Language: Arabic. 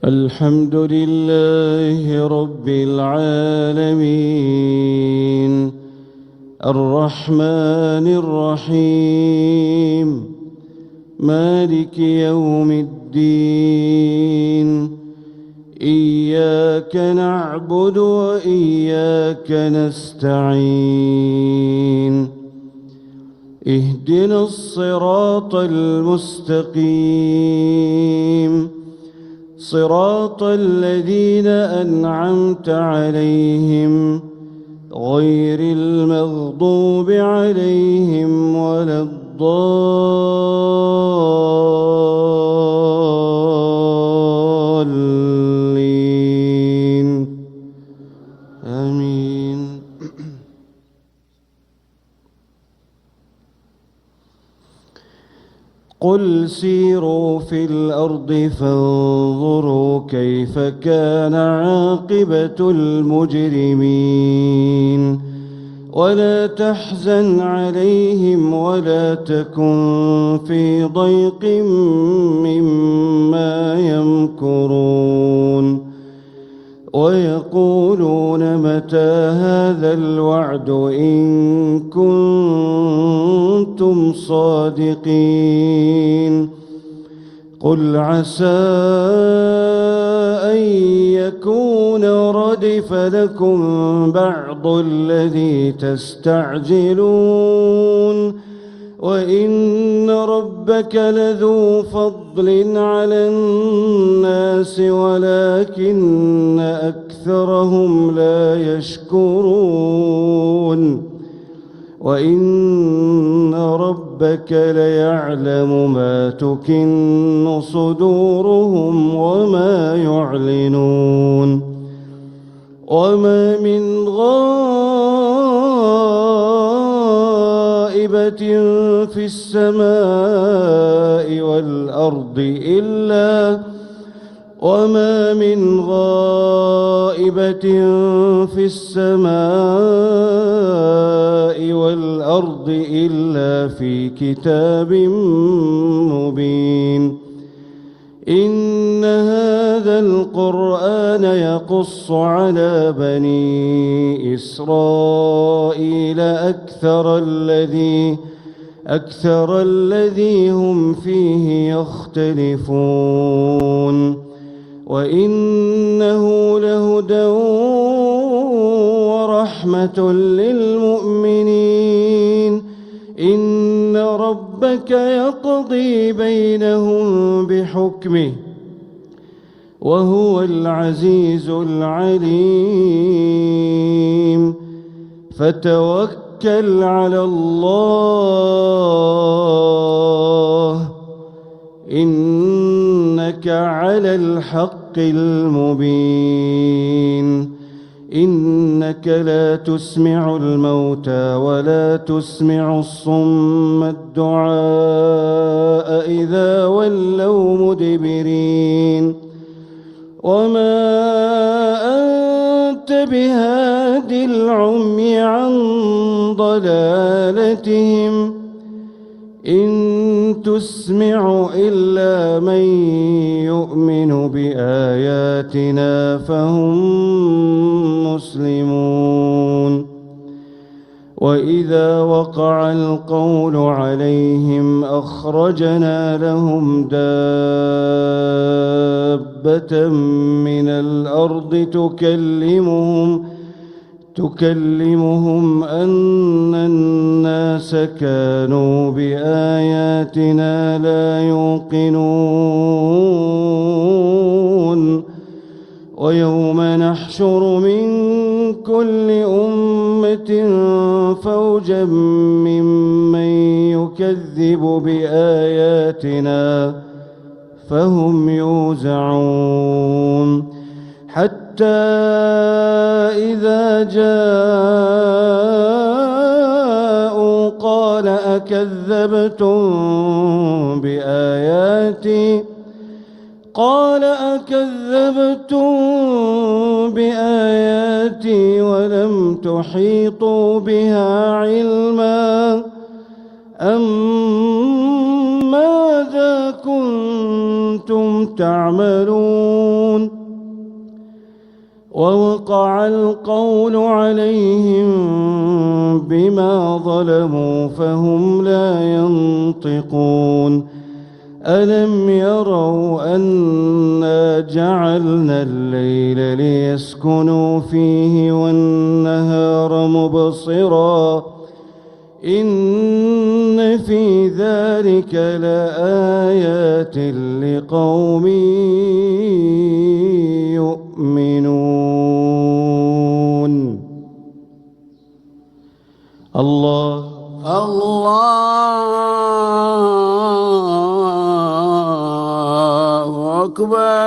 الحمد لله رب العالمين الرحمن الرحيم مالك يوم الدين إياك نعبد وإياك نستعين اهدنا الصراط المستقيم صراط الذين أنعمت عليهم غير المغضوب عليهم ولا الضالين آمين. قل سيروا في الأرض فانظروا كيف كان عاقبة المجرمين ولا تحزن عليهم ولا تكن في ضيق مما يمكرون ويقولون متى هذا الوعد إن كنتم صادقين قل عسى أن يكون ردف لكم بعض الذي تستعجلون وإن ربك لذو فضل على الناس ولكن أكثرهم لا يشكرون وإن ربك ليعلم ما تكن صدورهم وما يعلنون وما من غائبة في السماء والأرض إلا في كتاب مبين إن هذا القرآن يقص على بني إسرائيل أكثر الذي هم فيه يختلفون وإنه لهدى ورحمة للمؤمنين إن ربك يقضي بينهم بحكمه وهو العزيز العليم فتوكل على الله إنك على الحق المبين إنك لا تسمع الموتى ولا تسمع الصم الدعاء إذا ولوا مدبرين وما أنت بهاد العمي عن ضلالتهم إن تسمع إلا من يؤمن بآياتنا فهم مسلمون وإذا وقع القول عليهم أخرجنا لهم دابة من الأرض تكلمهم أن الناس كانوا بآياتنا لا يوقنون ويوم نحشر من كل أمة فوجا ممن يكذب بآياتنا فهم يوزعون حتى إذا جاءوا قال أكذبتم بآياتي ولم تحيطوا بها علما أم ماذا كنتم تعملون ووقع القول عليهم بما ظلموا فهم لا ينطقون ألم يروا أنا جعلنا الليل ليسكنوا فيه والنهار مبصرا إن في ذلك لآيات لقوم يؤمنون. الله أكبر.